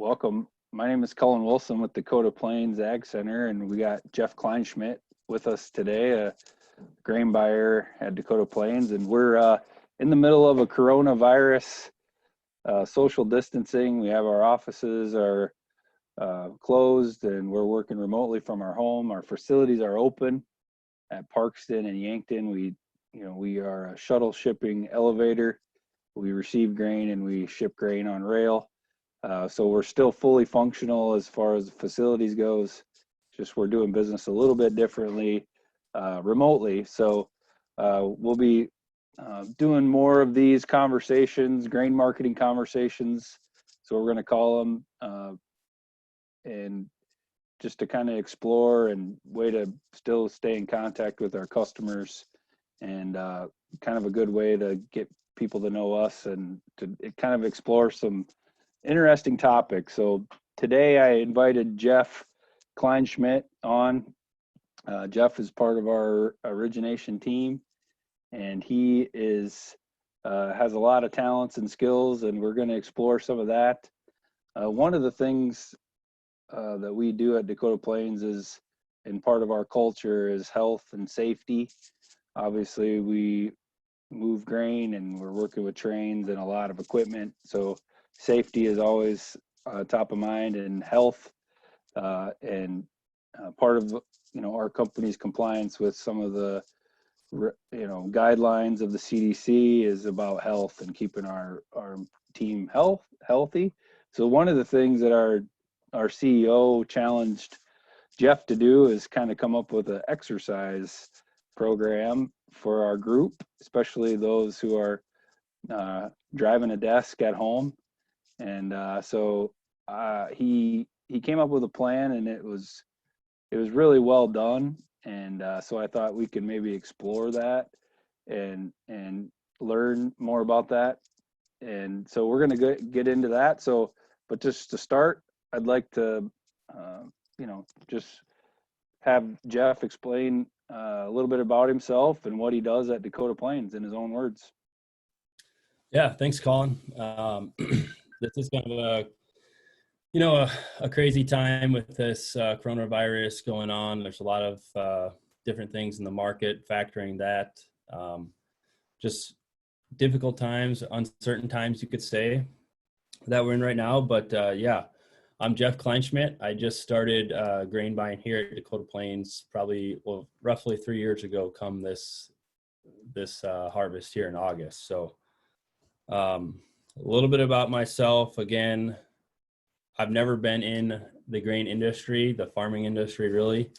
welcome. My name is Cullen Wilson with Dakota Plains Ag Center, and we got Geoff Kleinschmidt with us today, a grain buyer at Dakota Plains, and we're in the middle of a coronavirus social distancing. We have our offices are closed, and we're working remotely from our home. Our facilities are open at Parkston and Yankton. We are a shuttle shipping elevator. We receive grain and we ship grain on rail. So we're still fully functional as far as the facilities goes. Just we're doing business a little bit differently remotely. So we'll be doing more of these conversations, grain marketing conversations. So we're going to call them and just to kind of explore and way to still stay in contact with our customers, and kind of a good way to get people to know us and to kind of explore some interesting topics. So today I invited Geoff Kleinschmidt on. Geoff is part of our origination team, and he has a lot of talents and skills, and we're going to explore some of that. One of the things that we do at Dakota Plains is, and part of our culture is health and safety. Obviously, we move grain and we're working with trains and a lot of equipment. So safety is always top of mind, and health and part of our company's compliance with some of the guidelines of the CDC is about health and keeping our team healthy. So one of the things that our CEO challenged Geoff to do is kind of come up with an exercise program for our group, especially those who are driving a desk at home. And so he came up with a plan, and it was really well done. And so I thought we could maybe explore that and learn more about that. And so we're going to get into that. So, but just to start, I'd like to just have Geoff explain a little bit about himself and what he does at Dakota Plains in his own words. Yeah, thanks, Colin. This is kind of a crazy time with this coronavirus going on. There's a lot of different things in the market factoring that. Just difficult times, uncertain times, you could say, that we're in right now. But yeah, I'm Geoff Kleinschmidt. I just started grain buying here at Dakota Plains roughly 3 years ago come this harvest here in August. So a little bit about myself. Again, I've never been in the grain industry, the farming industry really.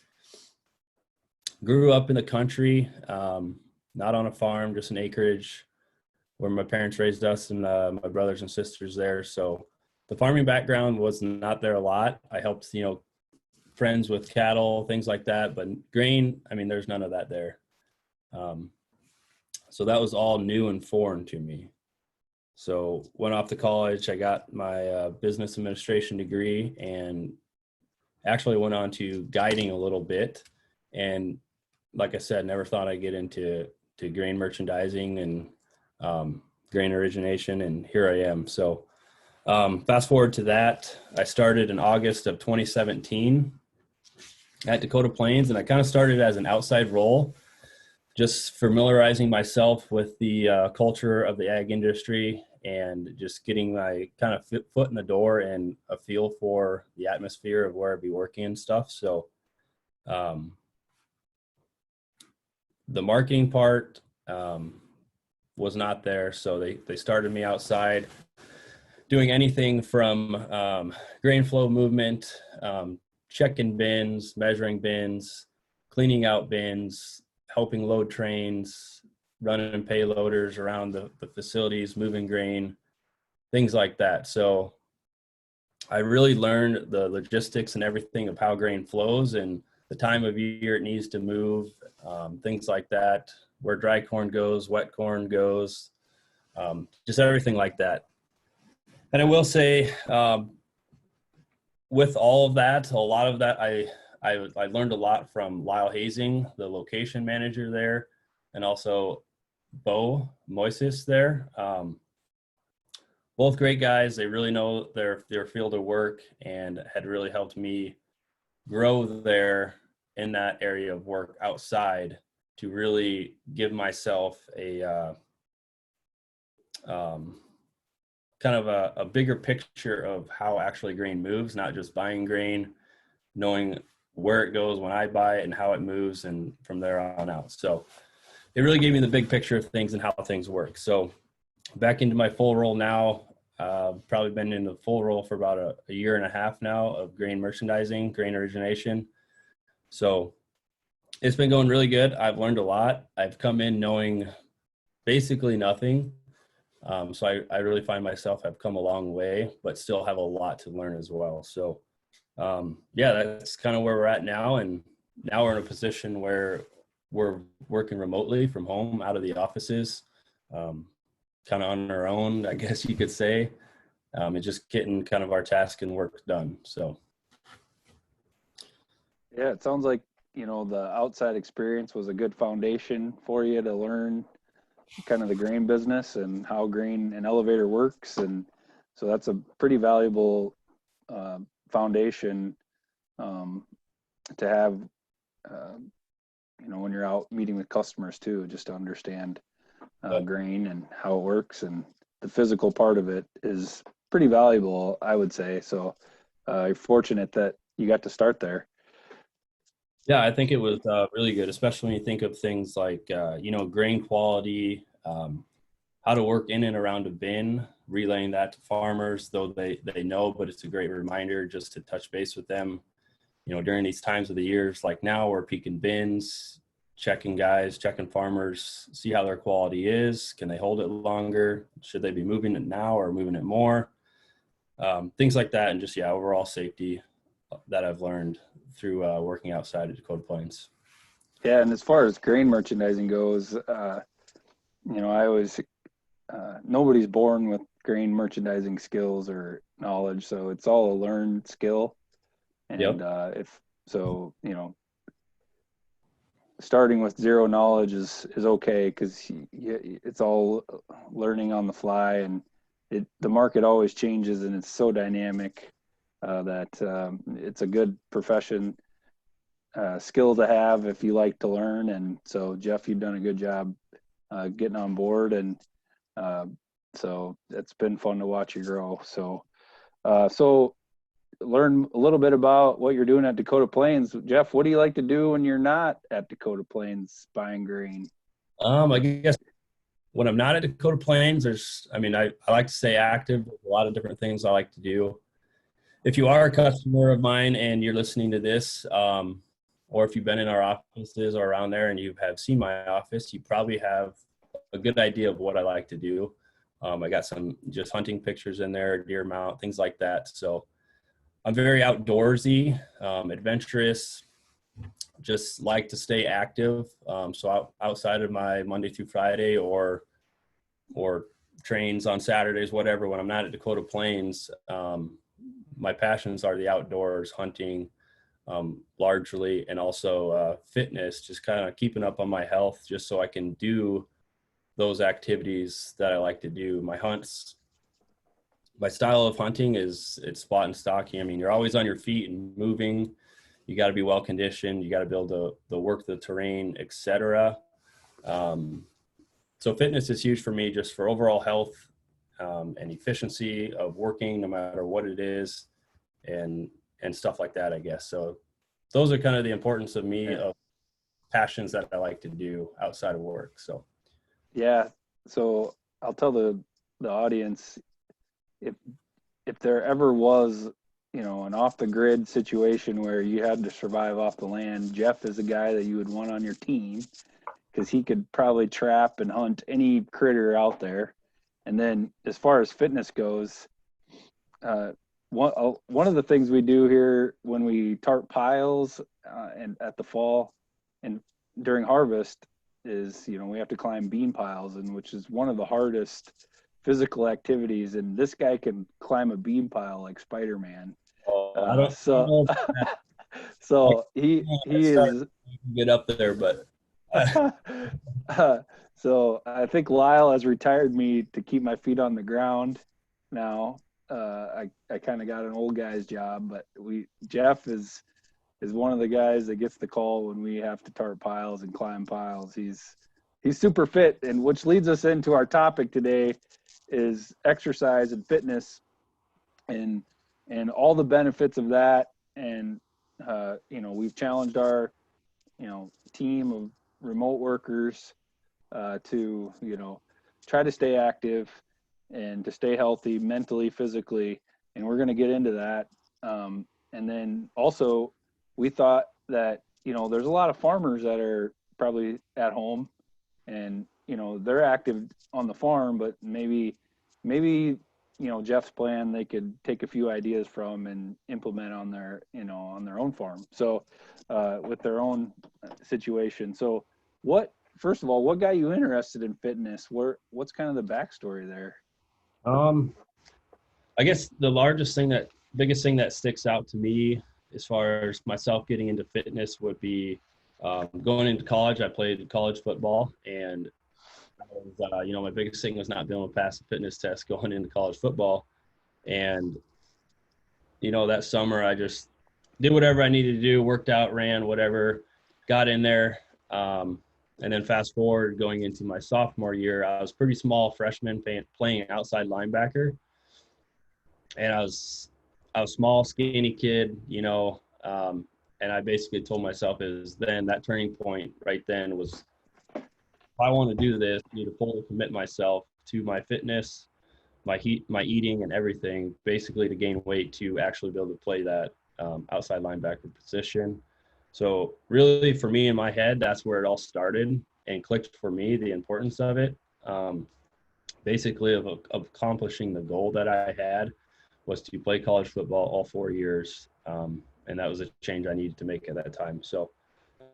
Grew up in the country, not on a farm, just an acreage where my parents raised us and my brothers and sisters there. So the farming background was not there a lot. I helped, friends with cattle, things like that, but grain, there's none of that there. So that was all new and foreign to me. So went off to college. I got my business administration degree and actually went on to guiding a little bit. And like I said, never thought I'd get into grain merchandising and grain origination, and here I am. So fast forward to that, I started in August of 2017 at Dakota Plains, and I kind of started as an outside role, just familiarizing myself with the culture of the ag industry and just getting my kind of foot in the door and a feel for the atmosphere of where I'd be working and stuff. So the marketing part was not there. So they started me outside doing anything from grain flow movement, checking bins, measuring bins, cleaning out bins, helping load trains, running payloaders around the facilities, moving grain, things like that. So I really learned the logistics and everything of how grain flows and the time of year it needs to move, things like that, where dry corn goes, wet corn goes, just everything like that. And I will say, with all of that, a lot of that, I learned a lot from Lyle Hazing, the location manager there, and also Bo Moises there. both great guys. They really know their field of work and had really helped me grow there in that area of work outside to really give myself a kind of a bigger picture of how actually grain moves, not just buying grain, knowing where it goes when I buy it and how it moves and from there on out. So it really gave me the big picture of things and how things work. So back into my full role now, probably been in the full role for about a year and a half now of grain merchandising, grain origination. So it's been going really good. I've learned a lot. I've come in knowing basically nothing. So I really find myself have come a long way, but still have a lot to learn as well. So yeah, that's kind of where we're at now. And now we're in a position where we're working remotely from home out of the offices, kind of on our own, I guess you could say, and just getting kind of our task and work done. So. Yeah, it sounds like, the outside experience was a good foundation for you to learn kind of the grain business and how grain and elevator works. And so that's a pretty valuable foundation to have, when you're out meeting with customers too, just to understand grain and how it works. And the physical part of it is pretty valuable, I would say. So you're fortunate that you got to start there. Yeah, I think it was really good, especially when you think of things like, grain quality, how to work in and around a bin, relaying that to farmers, though they know, but it's a great reminder just to touch base with them, during these times of the years like now we're peaking bins, checking farmers, see how their quality is. Can they hold it longer? Should they be moving it now or moving it more? Things like that. And just, overall safety that I've learned through working outside of Dakota Plains. Yeah, and as far as grain merchandising goes, I always nobody's born with grain merchandising skills or knowledge, so it's all a learned skill. And Yep. if so, starting with zero knowledge is okay, because it's all learning on the fly, and the market always changes and it's so dynamic that it's a good profession skill to have if you like to learn. And so, Geoff, you've done a good job getting on board, and so it's been fun to watch you grow. So learn a little bit about what you're doing at Dakota Plains. Geoff, what do you like to do when you're not at Dakota Plains buying grain? I guess when I'm not at Dakota Plains, I like to stay active. There's a lot of different things I like to do. If you are a customer of mine and you're listening to this, or if you've been in our offices or around there and you have seen my office, you probably have a good idea of what I like to do. I got some just hunting pictures in there, deer mount, things like that. So I'm very outdoorsy, adventurous, just like to stay active. So outside of my Monday through Friday or trains on Saturdays, whatever, when I'm not at Dakota Plains, my passions are the outdoors, hunting, largely, and also fitness, just kind of keeping up on my health just so I can do those activities that I like to do. My style of hunting is it's spot and stalking. I mean, you're always on your feet and moving. You got to be well conditioned. You got to be able to work the terrain, etc. So fitness is huge for me, just for overall health and efficiency of working, no matter what it is, and stuff like that, I guess. So those are kind of the importance of me, of passions that I like to do outside of work. So yeah, so I'll tell the audience, if there ever was, an off the grid situation where you had to survive off the land, Geoff is a guy that you would want on your team, because he could probably trap and hunt any critter out there. And then as far as fitness goes, one of the things we do here when we tarp piles and at the fall and during harvest is, we have to climb bean piles, and which is one of the hardest physical activities. And this guy can climb a bean pile like Spider-Man. I don't know So he is get up there, but so I think Lyle has retired me to keep my feet on the ground. now. I kind of got an old guy's job, but Geoff is one of the guys that gets the call when we have to tarp piles and climb piles. He's super fit, and which leads us into our topic today is exercise and fitness, and all the benefits of that. And we've challenged our team of remote workers to try to stay active and to stay healthy mentally, physically, and we're going to get into that. And then also, we thought that there's a lot of farmers that are probably at home, and they're active on the farm, but maybe Geoff's plan they could take a few ideas from and implement on their on their own farm. So with their own situation. So first of all, what got you interested in fitness? What's kind of the backstory there? I guess biggest thing that sticks out to me as far as myself getting into fitness would be going into college. I played college football, and my biggest thing was not being able to pass the fitness test going into college football. And that summer I just did whatever I needed to do, worked out, ran, whatever, got in there. And then fast forward going into my sophomore year, I was pretty small freshman playing outside linebacker. And I was small, skinny kid, and I basically told myself that turning point right then was, if I want to do this, I need to fully commit myself to my fitness, my eating and everything, basically to gain weight to actually be able to play that outside linebacker position. So really for me in my head, that's where it all started and clicked for me, the importance of it. Basically of accomplishing the goal that I had was to play college football all 4 years. And that was a change I needed to make at that time. So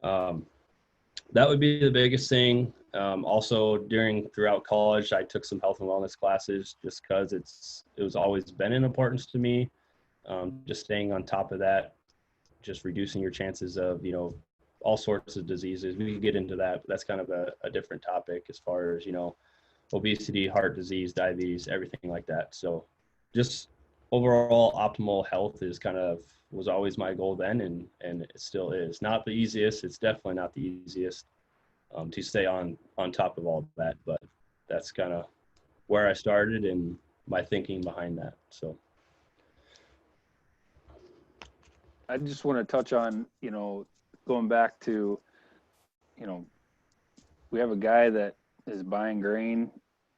that would be the biggest thing. Also throughout college, I took some health and wellness classes just because it was always been an importance to me. Just staying on top of that, just reducing your chances of, all sorts of diseases. We could get into that, but that's kind of a different topic as far as, obesity, heart disease, diabetes, everything like that. So just overall optimal health was always my goal then, and it still is. Not the easiest. It's definitely not the easiest to stay on top of all that, but that's kind of where I started and my thinking behind that. So I just want to touch on, going back to, we have a guy that is buying grain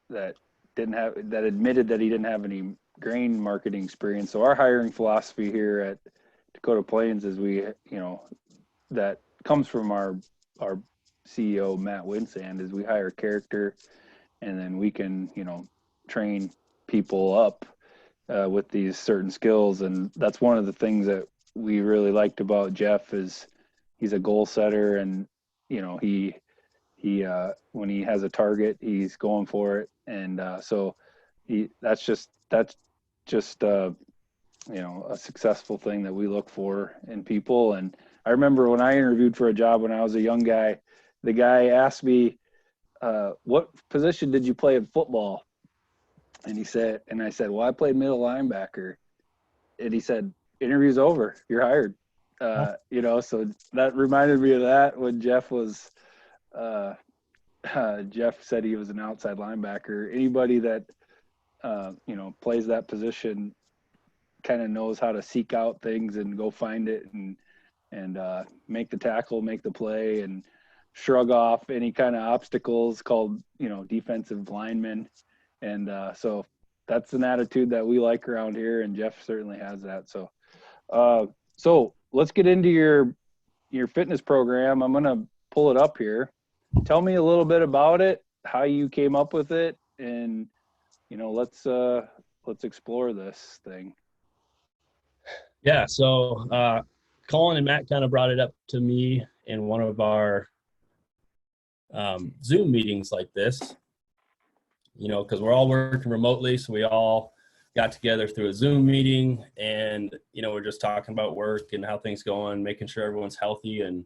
that admitted that he didn't have any grain marketing experience. So our hiring philosophy here at Dakota Plains is that comes from our CEO, Matt Winsand, is we hire character, and then we can, train people up with these certain skills. And that's one of the things that we really liked about Geoff is he's a goal setter, and he when he has a target, he's going for it. And so that's just a successful thing that we look for in people. And I remember when I interviewed for a job when I was a young guy, the guy asked me, what position did you play in football? And I said, well, I played middle linebacker. And he said, interview's over, you're hired. So that reminded me of that when Geoff said he was an outside linebacker. Anybody that plays that position kind of knows how to seek out things and go find it and make the tackle, make the play, and shrug off any kind of obstacles called defensive linemen. And so that's an attitude that we like around here, and Geoff certainly has that. So let's get into your fitness program. I'm gonna pull it up here. Tell me a little bit about it, how you came up with it, and let's explore this thing. Yeah, so Colin and Matt kind of brought it up to me in one of our Zoom meetings like this, because we're all working remotely, so we all got together through a Zoom meeting, and we're just talking about work and how things going, making sure everyone's healthy, and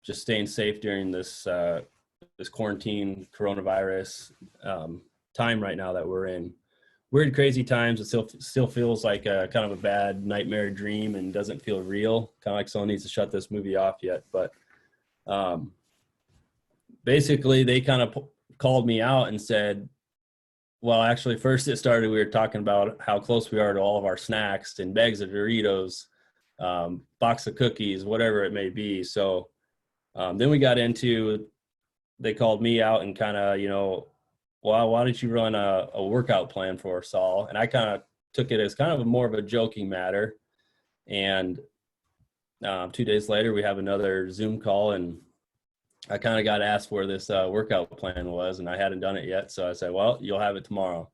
just staying safe during this quarantine coronavirus time right now that we're in. weird, crazy times. It still feels like a kind of a bad nightmare dream and doesn't feel real. Kind of like someone needs to shut this movie off yet. But basically, they kind of called me out and said, well, actually, first it started, we were talking about how close we are to all of our snacks and bags of Doritos, box of cookies, whatever it may be. So then we got into, they called me out and kind of, well, why don't you run a workout plan for us all? And I kind of took it as kind of more of a joking matter. And 2 days later, we have another Zoom call, and I kind of got asked where this workout plan was, and I hadn't done it yet. So I said, well, you'll have it tomorrow.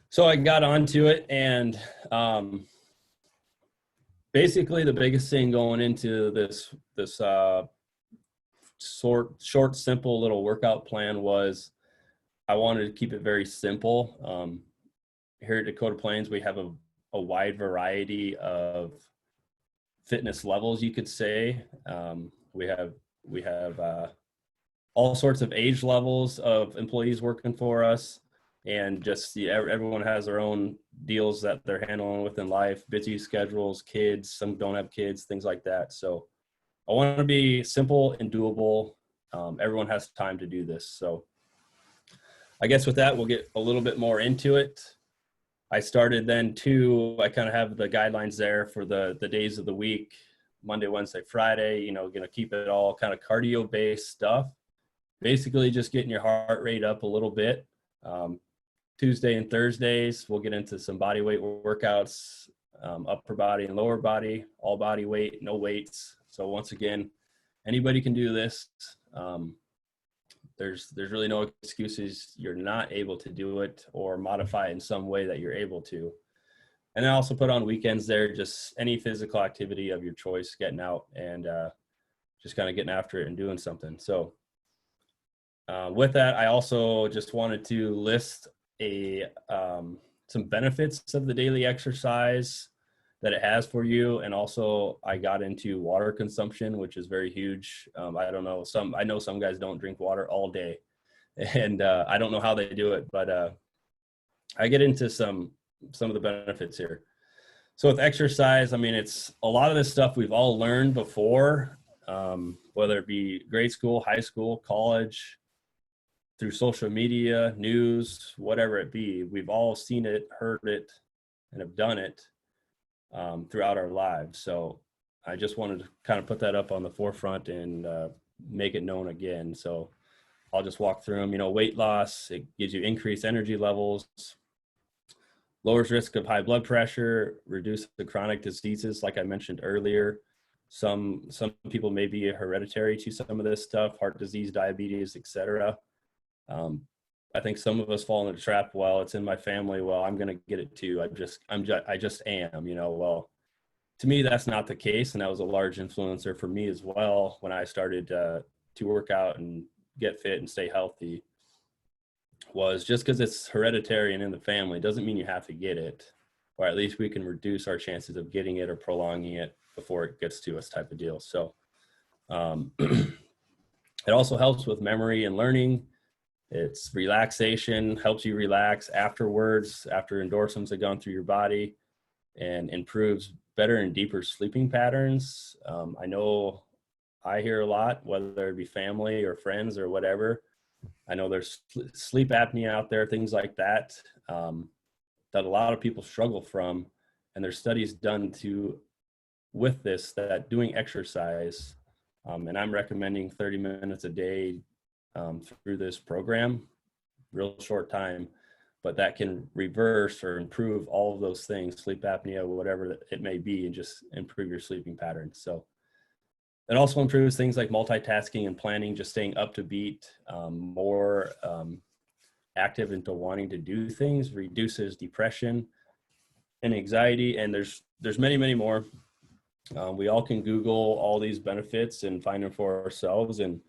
So I got onto it, and basically the biggest thing going into this short, simple little workout plan was I wanted to keep it very simple. Here at Dakota Plains, we have a wide variety of fitness levels, you could say. We have all sorts of age levels of employees working for us, and just everyone has their own deals that they're handling within life, busy schedules, kids, some don't have kids, things like that. So I want to be simple and doable. Everyone has time to do this. So I guess with that, we'll get a little bit more into it. I started then too, I kind of have the guidelines there for the days of the week, Monday, Wednesday, Friday, going to keep it all kind of cardio based stuff. Basically just getting your heart rate up a little bit. Tuesday and Thursdays, we'll get into some body weight workouts, upper body and lower body, all body weight, no weights. So once again, anybody can do this. There's really no excuses you're not able to do it or modify it in some way that you're able to. And then I also put on weekends there, just any physical activity of your choice, getting out and just kind of getting after it and doing something. So with that, I also just wanted to list some benefits of the daily exercise that it has for you. And also I got into water consumption, which is very huge. I don't know, I know some guys don't drink water all day, and I don't know how they do it, but I get into some of the benefits here. So with exercise, I mean, it's a lot of this stuff we've all learned before, whether it be grade school, high school, college, through social media, news, whatever it be. We've all seen it, heard it, and have done it throughout our lives. So I just wanted to kind of put that up on the forefront and make it known again. So I'll just walk through them. Weight loss, it gives you increased energy levels, lowers risk of high blood pressure, reduce the chronic diseases, like I mentioned earlier. Some people may be hereditary to some of this stuff, heart disease, diabetes, etc. I think some of us fall into the trap. Well, it's in my family. Well, I'm going to get it too. I just am. Well, to me, that's not the case, and that was a large influencer for me as well when I started to work out and get fit and stay healthy. Was just because it's hereditary and in the family doesn't mean you have to get it, or at least we can reduce our chances of getting it or prolonging it before it gets to us, type of deal. So it also helps with memory and learning. It's relaxation, helps you relax afterwards, after endorphins have gone through your body, and improves better and deeper sleeping patterns. I know I hear a lot, whether it be family or friends or whatever. I know there's sleep apnea out there, things like that, that a lot of people struggle from. And there's studies done with this, that doing exercise, and I'm recommending 30 minutes a day through this program, real short time, but that can reverse or improve all of those things, sleep apnea, whatever it may be, and just improve your sleeping patterns. So it also improves things like multitasking and planning, just staying up to beat, more active into wanting to do things, reduces depression and anxiety, and there's many, many more. We all can Google all these benefits and find them for ourselves and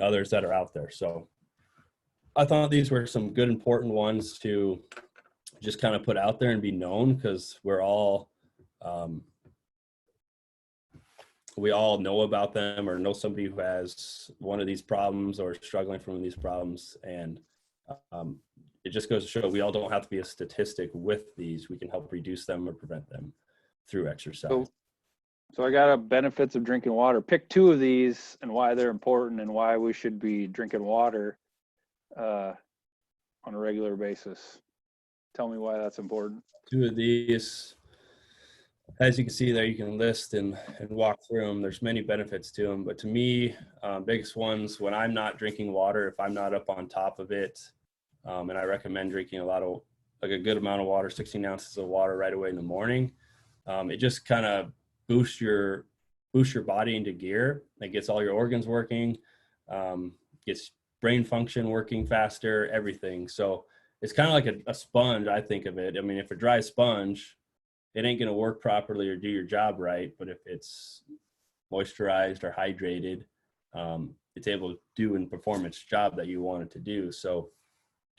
others that are out there. So I thought these were some good, important ones to just kind of put out there and be known, because we all know about them or know somebody who has one of these problems or struggling from these problems. And it just goes to show we all don't have to be a statistic with these. We can help reduce them or prevent them through exercise. So I got benefits of drinking water. Pick two of these and why they're important and why we should be drinking water on a regular basis. Tell me why that's important. Two of these, as you can see there, you can list and walk through them. There's many benefits to them, but to me, biggest ones, when I'm not drinking water, if I'm not up on top of it, and I recommend drinking a good amount of water, 16 ounces of water right away in the morning. It just kind of boosts your body into gear. It gets all your organs working, gets brain function working faster, everything. So it's kind of like a sponge, I think of it. I mean, if a dry sponge, it ain't going to work properly or do your job right. But if it's moisturized or hydrated, it's able to do and perform its job that you want it to do. So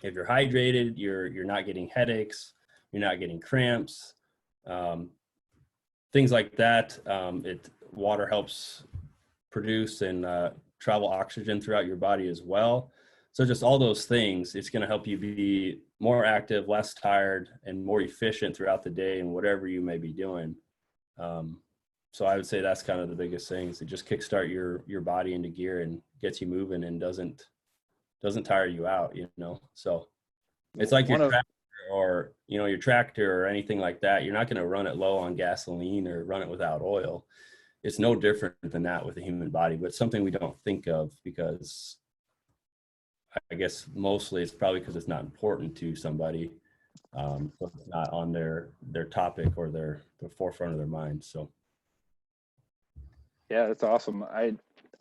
if you're hydrated, you're not getting headaches, you're not getting cramps, things like that. Water helps produce and travel oxygen throughout your body as well. So just all those things, it's going to help you be more active, less tired, and more efficient throughout the day and whatever you may be doing. So I would say that's kind of the biggest thing, is to just kickstart your body into gear and gets you moving and doesn't tire you out, So it's like your tractor or, your tractor or anything like that. You're not going to run it low on gasoline or run it without oil. It's no different than that with the human body, but something we don't think of because I guess mostly it's probably because it's not important to somebody. So it's not on their topic or the forefront of their mind. So. Yeah, that's awesome.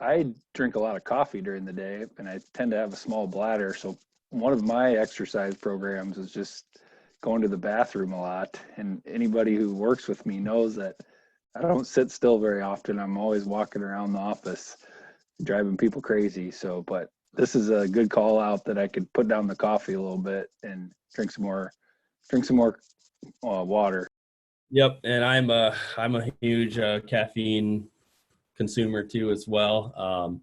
I drink a lot of coffee during the day and I tend to have a small bladder. So one of my exercise programs is just going to the bathroom a lot. And anybody who works with me knows that I don't sit still very often. I'm always walking around the office, driving people crazy. So, but this is a good call out that I could put down the coffee a little bit and drink some more water. Yep. And I'm a huge caffeine consumer too as well.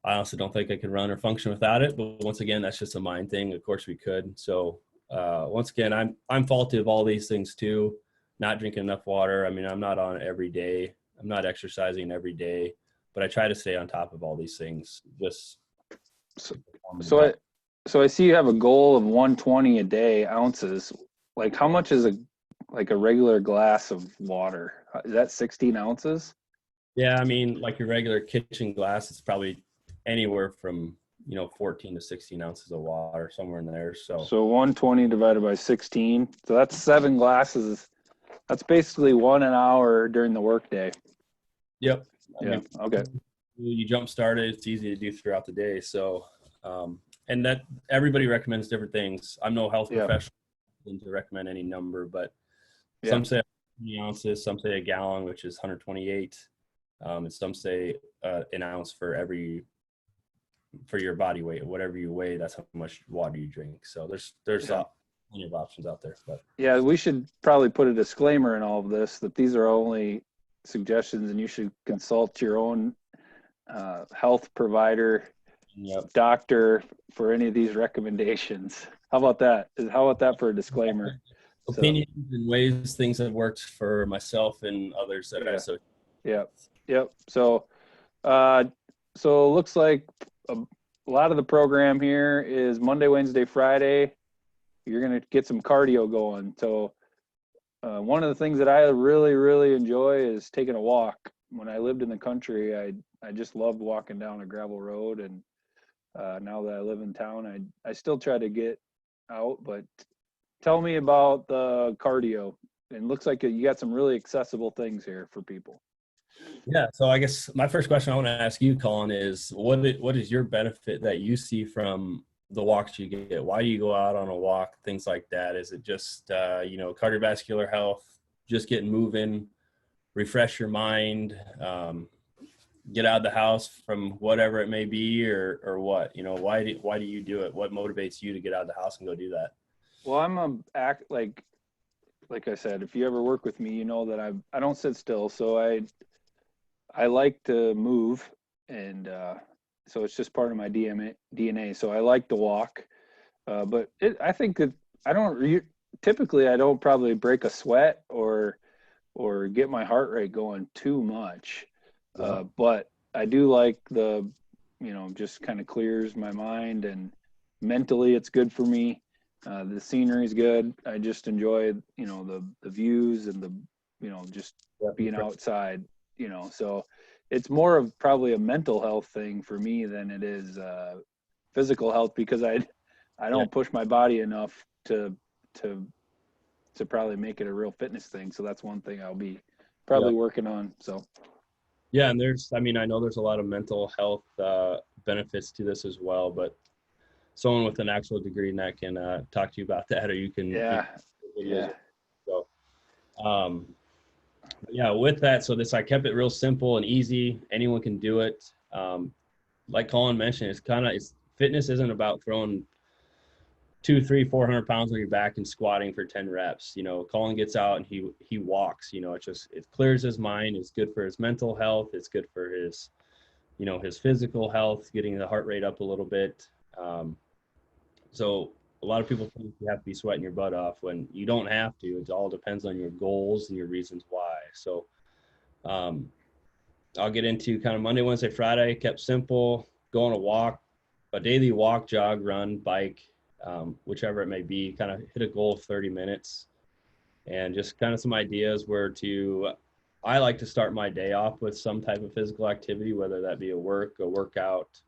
I also don't think I could run or function without it, but once again, that's just a mind thing. Of course we could. So once again, I'm faulty of all these things too. Not drinking enough water. I mean, I'm not on it every day. I'm not exercising every day, but I try to stay on top of all these things. Just so I see you have a goal of 120 a day ounces. Like how much is a regular glass of water? Is that 16 ounces? Yeah, I mean, like your regular kitchen glass, it's probably anywhere from 14 to 16 ounces of water, somewhere in there. So 120 divided by 16. So that's 7 glasses. That's basically 1 an hour during the workday. Yep. Okay. You jump start it. It's easy to do throughout the day. So, and that everybody recommends different things. I'm no health professional to recommend any number, but some say 20 ounces, some say a gallon, which is 128. And some say an ounce for your body weight, whatever you weigh, that's how much water you drink. So there's plenty of options out there. But yeah, we should probably put a disclaimer in all of this that these are only suggestions and you should consult your own health provider, doctor for any of these recommendations. How about that? How about that for a disclaimer? Opinions and ways things have worked for myself and others that I associate. Yep. So it looks like a lot of the program here is Monday, Wednesday, Friday. You're going to get some cardio going. So one of the things that I really, really enjoy is taking a walk. When I lived in the country, I just loved walking down a gravel road. And now that I live in town, I still try to get out. But tell me about the cardio. It looks like you got some really accessible things here for people. Yeah. So I guess my first question I want to ask you, Colin, is what is your benefit that you see from the walks you get? Why do you go out on a walk? Things like that. Is it just, cardiovascular health, just getting moving, refresh your mind, get out of the house from whatever it may be, or what? Why do you do it? What motivates you to get out of the house and go do that? Well, I'm like I said, if you ever work with me, you know that I don't sit still. So I like to move, and so it's just part of my DNA. So I like to walk. But I think that typically I don't probably break a sweat or get my heart rate going too much. Yeah. But I do like just kind of clears my mind, and mentally it's good for me. The scenery is good. I just enjoy, the views and just Yeah, being for outside, so it's more of probably a mental health thing for me than it is physical health, because I yeah, don't push my body enough to probably make it a real fitness thing. So that's one thing I'll be yeah, probably working on. So yeah. And I mean, I know there's a lot of mental health benefits to this as well, but someone with an actual degree in that can talk to you about that, or you yeah, can videos. yeah, So, but yeah, with that, so I kept it real simple and easy. Anyone can do it. Like Colin mentioned, it's fitness isn't about throwing 2, 3, 400 pounds on your back and squatting for 10 reps. Colin gets out and he walks. It clears his mind. It's good for his mental health. It's good for his physical health, getting the heart rate up a little bit. So a lot of people think you have to be sweating your butt off when you don't have to. It all depends on your goals and your reasons why. So um, I'll get into kind of Monday, Wednesday, Friday, kept simple, go on a walk, a daily walk, jog, run, bike, whichever it may be, kind of hit a goal of 30 minutes. And just kind of some ideas I like to start my day off with some type of physical activity, whether that be a workout,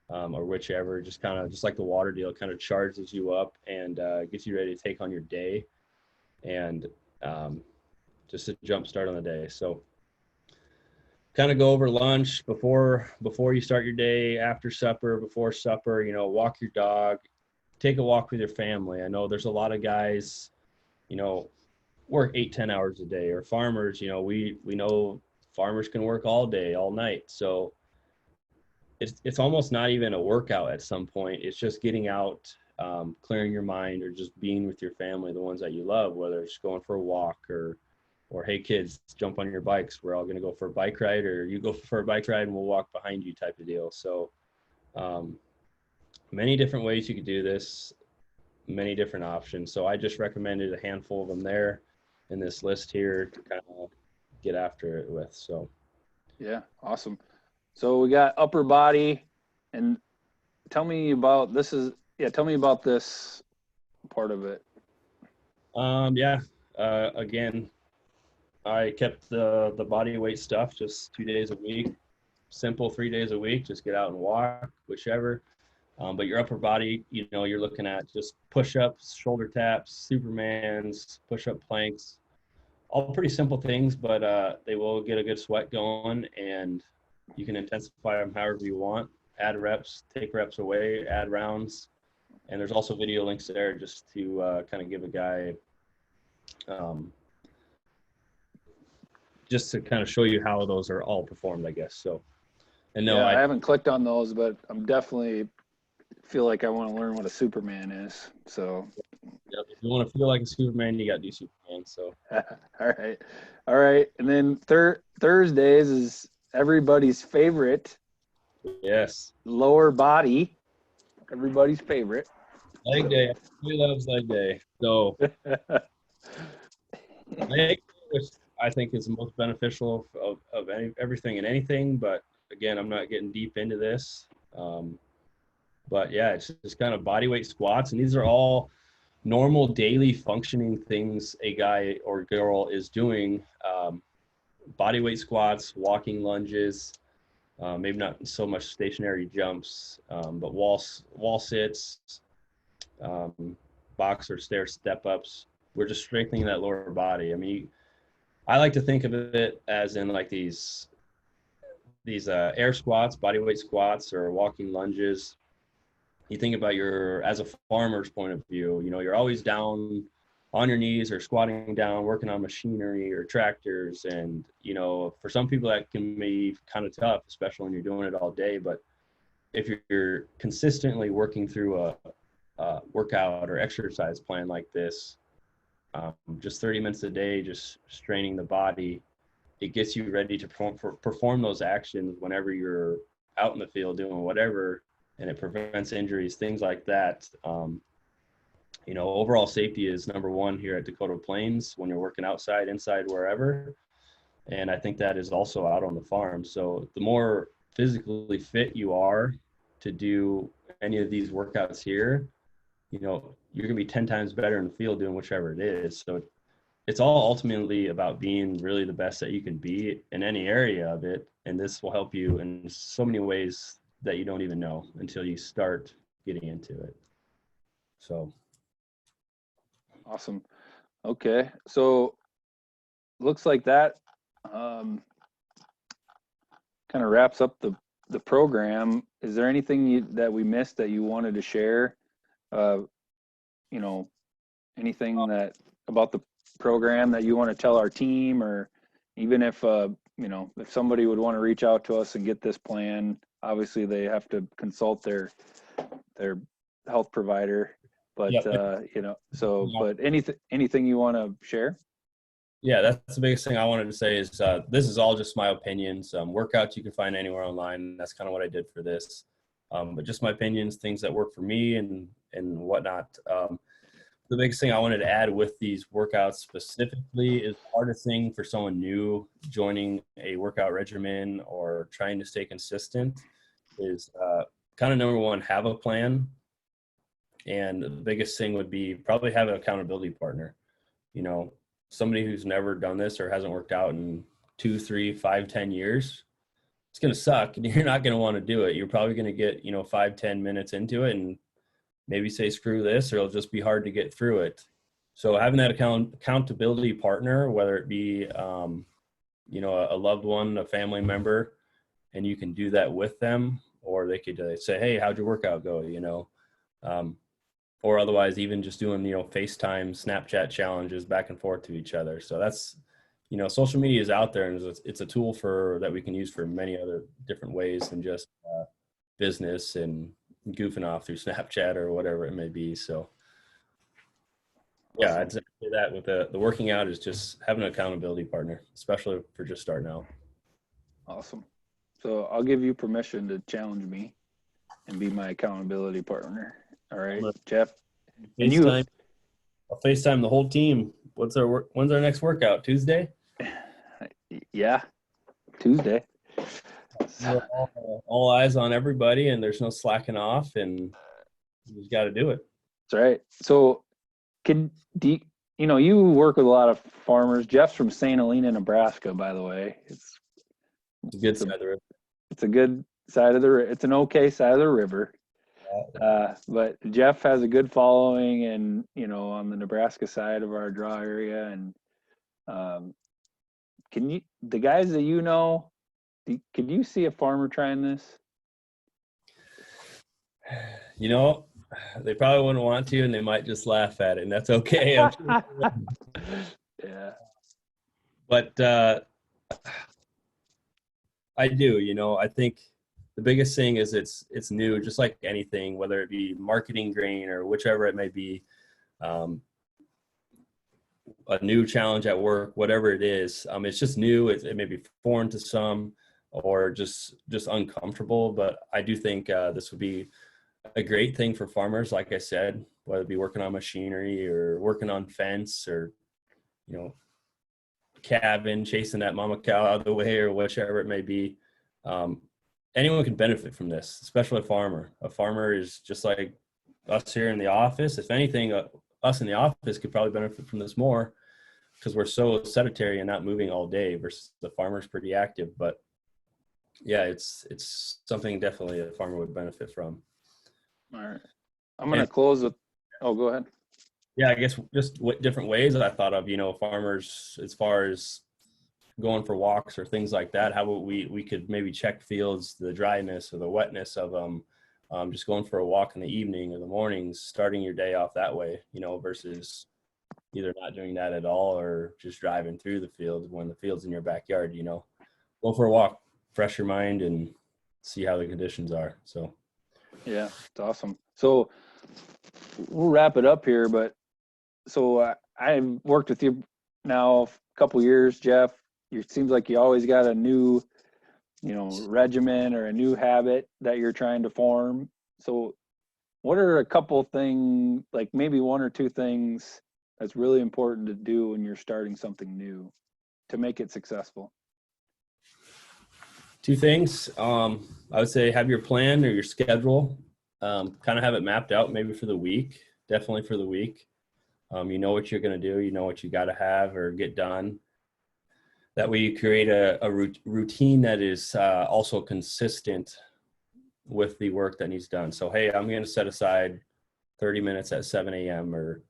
or whichever, just kind of just like the water deal, kind of charges you up and gets you ready to take on your day and just a jump start on the day. So kind of go over lunch before you start your day, after supper, before supper, walk your dog, take a walk with your family. I know there's a lot of guys, you know, work 8-10 hours a day, or farmers, we know farmers can work all day, all night. So it's almost not even a workout at some point. It's just getting out, clearing your mind, or just being with your family, the ones that you love, whether it's going for a walk or hey kids, jump on your bikes. We're all going to go for a bike ride, or you go for a bike ride and we'll walk behind you type of deal. So um, many different ways you could do this, many different options. So I just recommended a handful of them there in this list here to kind of get after it with. So yeah, awesome. So we got upper body, and tell me about tell me about this part of it. yeah, again, I kept the body weight stuff just 2 days a week, simple 3 days a week. Just get out and walk, whichever. But your upper body, you're looking at just push-ups, shoulder taps, Supermans, push-up planks, all pretty simple things, but they will get a good sweat going, and you can intensify them however you want. Add reps, take reps away, add rounds, and there's also video links there just to kind of give a guy um, just to kind of show you how those are all performed, I guess. So, and no, Yeah, I haven't clicked on those, but I'm definitely feel like I want to learn what a Superman is. So, if you want to feel like a Superman, you got to do Superman. So, all right, and then Thursdays is everybody's favorite yes, lower body. Everybody's favorite. leg day. Everybody loves leg day. So, leg day, which I think is the most beneficial of everything and anything. But again, I'm not getting deep into this. But yeah, it's just kind of body weight squats, and these are all normal daily functioning things a guy or girl is doing. Body weight squats, walking lunges, maybe not so much stationary jumps, but wall sits, box or stair step ups. We're just strengthening that lower body. I mean, I like to think of it as in like these air squats, body weight squats, or walking lunges. You think about as a farmer's point of view, you're always down on your knees or squatting down, working on machinery or tractors. And, for some people that can be kind of tough, especially when you're doing it all day. But if you're consistently working through a workout or exercise plan like this, just 30 minutes a day, just straining the body, it gets you ready to perform those actions whenever you're out in the field doing whatever, and it prevents injuries, things like that. overall safety is number one here at Dakota Plains when you're working outside, inside, wherever. And I think that is also out on the farm. So the more physically fit you are to do any of these workouts here, you're going to be 10 times better in the field doing whichever it is. So it's all ultimately about being really the best that you can be in any area of it. And this will help you in so many ways that you don't even know until you start getting into it. So. Awesome. Okay. So looks like that kind of wraps up the program. Is there anything that we missed that you wanted to share? Anything that about the program that you want to tell our team, or even if if somebody would want to reach out to us and get this plan, obviously they have to consult their health provider. But Yep. But anything you want to share? Yeah, that's the biggest thing I wanted to say is this is all just my opinions. Workouts you can find anywhere online. That's kind of what I did for this. But just my opinions, things that work for me and whatnot. The biggest thing I wanted to add with these workouts specifically is the hardest thing for someone new joining a workout regimen or trying to stay consistent is kind of number one, have a plan. And the biggest thing would be probably have an accountability partner. Somebody who's never done this or hasn't worked out in 2, 3, 5, 10 years, it's going to suck and you're not going to want to do it. You're probably going to get, 5, 10 minutes into it and maybe say, screw this, or it'll just be hard to get through it. So having that accountability partner, whether it be, a loved one, a family member, and you can do that with them, or they could say, hey, how'd your workout go? Or otherwise even just doing, FaceTime, Snapchat challenges back and forth to each other. So that's, social media is out there and it's a tool that we can use for many other different ways than just business and goofing off through Snapchat or whatever it may be. So yeah, I'd say that with the working out is just having an accountability partner, especially for just starting out. Awesome. So I'll give you permission to challenge me and be my accountability partner. All right, Geoff. And I'll FaceTime the whole team. When's our next workout? Tuesday? Yeah, Tuesday. So all eyes on everybody, and there's no slacking off, and you just got to do it. That's right. So, you work with a lot of farmers. Geoff's from St. Helena, Nebraska, by the way. It's a good side of the river. It's a good side of the river. It's an okay side of the river. But Geoff has a good following, and on the Nebraska side of our draw area. And the guys that could you see a farmer trying this? They probably wouldn't want to, and they might just laugh at it, and that's okay. Yeah. But I do. I think the biggest thing is it's new, just like anything, whether it be marketing grain or whichever it may be, a new challenge at work, whatever it is. It's just new. It may be foreign to some or just uncomfortable, but I do think this would be a great thing for farmers, like I said, whether it be working on machinery or working on fence or, cabin, chasing that mama cow out of the way or whichever it may be. Anyone can benefit from this, especially a farmer. A farmer is just like us here in the office. If anything, us in the office could probably benefit from this more because we're so sedentary and not moving all day versus the farmer's pretty active. But yeah, it's something definitely a farmer would benefit from. All right. I'm going to close with, go ahead. Yeah, I guess just what different ways that I thought of, farmers, as far as going for walks or things like that, how about we could maybe check fields, the dryness or the wetness of them, just going for a walk in the evening or the mornings, starting your day off that way, versus either not doing that at all or just driving through the field when the field's in your backyard. Go for a walk, fresh your mind and see how the conditions are. So yeah, it's awesome. So we'll wrap it up here, but so I've worked with you now a couple years, Geoff. It seems like you always got a new, regimen or a new habit that you're trying to form. So what are a couple things, like maybe one or two things that's really important to do when you're starting something new to make it successful? Two things. I would say have your plan or your schedule, kind of have it mapped out maybe for the week, definitely for the week. You know what you're going to do, you know what you got to have or get done. That way you create a routine that is also consistent with the work that needs done. So, hey, I'm going to set aside 30 minutes at 7 a.m. or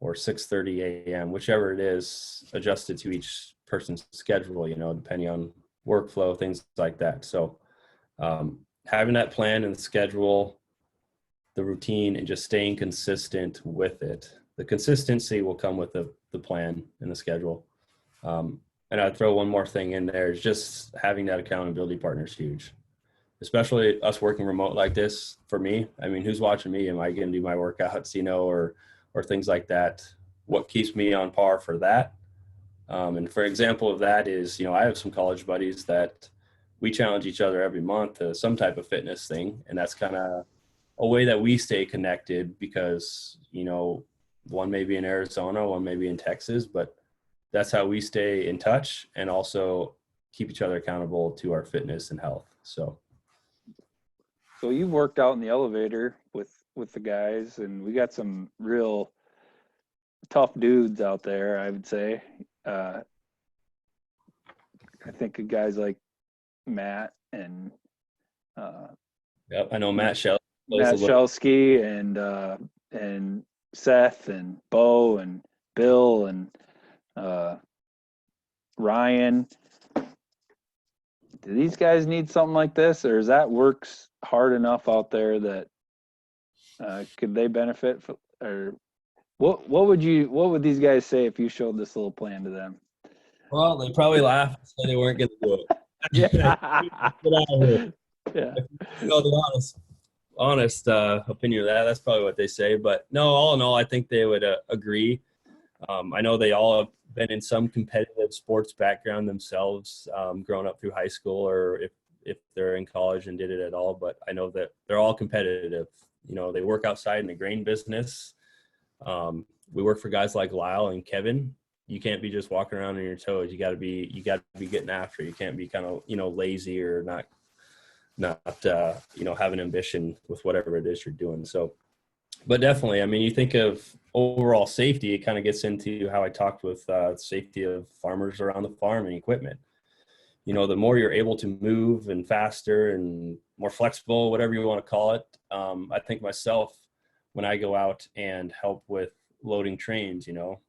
6:30 a.m., whichever it is, adjusted to each person's schedule, you know, depending on workflow, things like that. So having that plan and schedule, the routine, and just staying consistent with it. The consistency will come with the plan and the schedule. And I'd throw one more thing in there, is just having that accountability partner is huge. Especially us working remote like this. For me, I mean, who's watching me? Am I going to do my workouts, you know, or things like that? What keeps me on par for that? And for example of that is, you know, I have some college buddies that we challenge each other every month to some type of fitness thing. And that's kind of a way that we stay connected because, you know, one may be in Arizona, one may be in Texas, but that's how we stay in touch and also keep each other accountable to our fitness and health. So you've worked out in the elevator with the guys, and we got some real tough dudes out there, I would say. I think of guys like Matt and yep, I know Matt Shelsky and Seth and Bo and Bill and Ryan. Do these guys need something like this, or is that works hard enough out there that could they benefit? Or what would these guys say if you showed this little plan to them? Well, they probably laugh and say they weren't going to do it. Yeah. Get out of here. Yeah. You know, the honest opinion of that, that's probably what they say. But no, all in all, I think they would agree. I know they all have been in some competitive sports background themselves, growing up through high school, or if they're in college and did it at all. But I know that they're all competitive. You know, they work outside in the grain business. We work for guys like Lyle and Kevin. You can't be just walking around on your toes. You got to be getting after. You can't be kind of, you know, lazy or not you know, have an ambition with whatever it is you're doing. So, but definitely, I mean, you think of overall safety, it kind of gets into how I talked with safety of farmers around the farm and equipment. You know, the more you're able to move and faster and more flexible, whatever you want to call it. I think myself, when I go out and help with loading trains, you know,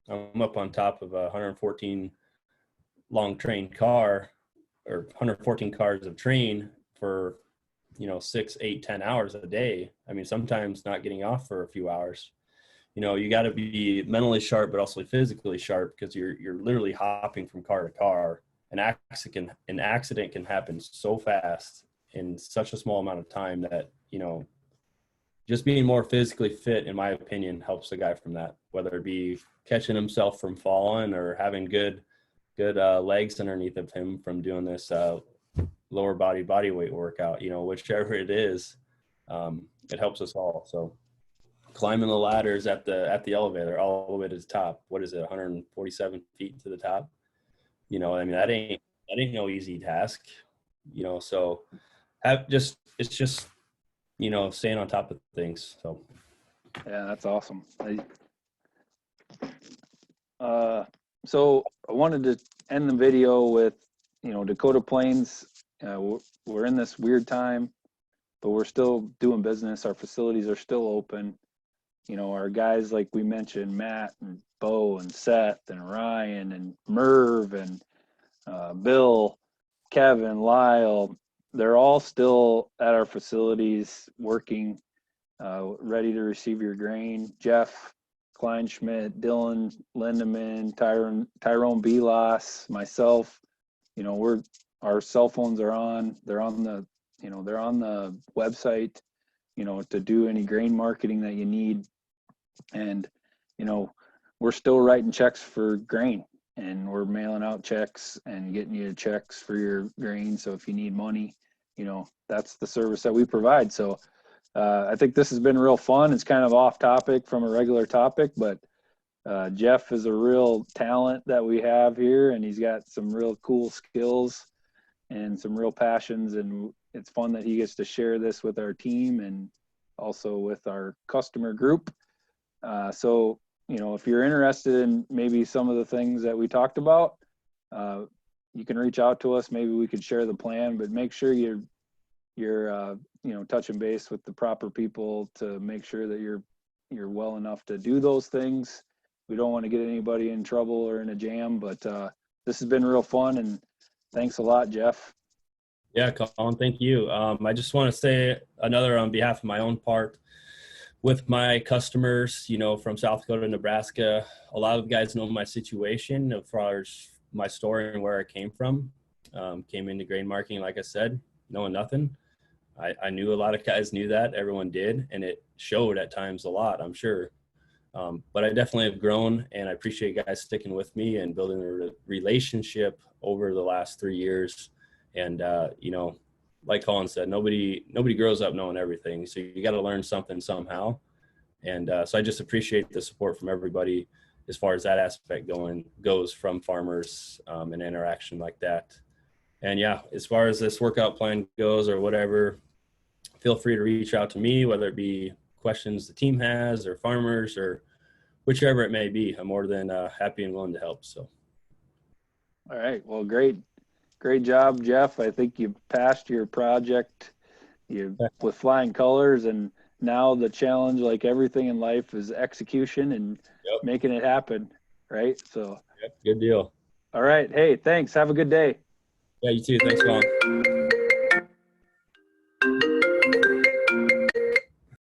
I'm up on top of a 114 long train car or 114 cars of train for, you know, 6, 8, 10 hours a day. I mean, sometimes not getting off for a few hours. You know, you got to be mentally sharp, but also physically sharp, because you're literally hopping from car to car. An accident can happen so fast in such a small amount of time that, you know, just being more physically fit, in my opinion, helps the guy from that, whether it be catching himself from falling or having good legs underneath of him from doing this lower body weight workout, you know, whichever it is, it helps us all. So climbing the ladders at the elevator all the way to the top, what is it, 147 feet to the top? You know, I mean, that ain't no easy task, you know, so it's just, you know, staying on top of things. So Yeah, that's awesome. So I wanted to end the video with, you know, Dakota Plains. We're in this weird time, but we're still doing business. Our facilities are still open. You know, our guys, like we mentioned, Matt and Bo and Seth and Ryan and Merv and Bill, Kevin, Lyle, they're all still at our facilities working, ready to receive your grain. Geoff, Kleinschmidt, Dylan Lindeman, Tyrone Belas, myself, you know, our cell phones are on. They're on the website, you know, to do any grain marketing that you need. And, you know, we're still writing checks for grain, and we're mailing out checks and getting you checks for your grain. So if you need money, you know, that's the service that we provide. So I think this has been real fun. It's kind of off topic from a regular topic, but Geoff is a real talent that we have here, and he's got some real cool skills and some real passions. And it's fun that he gets to share this with our team and also with our customer group. So, if you're interested in maybe some of the things that we talked about, you can reach out to us. Maybe we could share the plan, but make sure you're touching base with the proper people to make sure that you're well enough to do those things. We don't want to get anybody in trouble or in a jam, but this has been real fun, and thanks a lot, Geoff. Yeah, Colin, thank you. I just want to say another on behalf of my own part with my customers, from South Dakota, Nebraska. A lot of the guys know my situation as far as my story and where I came from. Came into grain marketing, like I said, knowing nothing. I knew a lot of guys knew that. Everyone did, and it showed at times a lot, I'm sure. But I definitely have grown, and I appreciate you guys sticking with me and building a relationship over the last 3 years. And, like Colin said, nobody grows up knowing everything. So you got to learn something somehow. And so I just appreciate the support from everybody as far as that aspect goes from farmers and interaction like that. And yeah, as far as this workout plan goes or whatever, feel free to reach out to me, whether it be questions the team has or farmers or whichever it may be. I'm more than happy and willing to help. So. All right. Well, great job, Geoff. I think you passed your project with flying colors, and now the challenge, like everything in life, is execution and making it happen. Right. So good deal. All right. Hey, thanks. Have a good day. Yeah, you too. Thanks, Colin.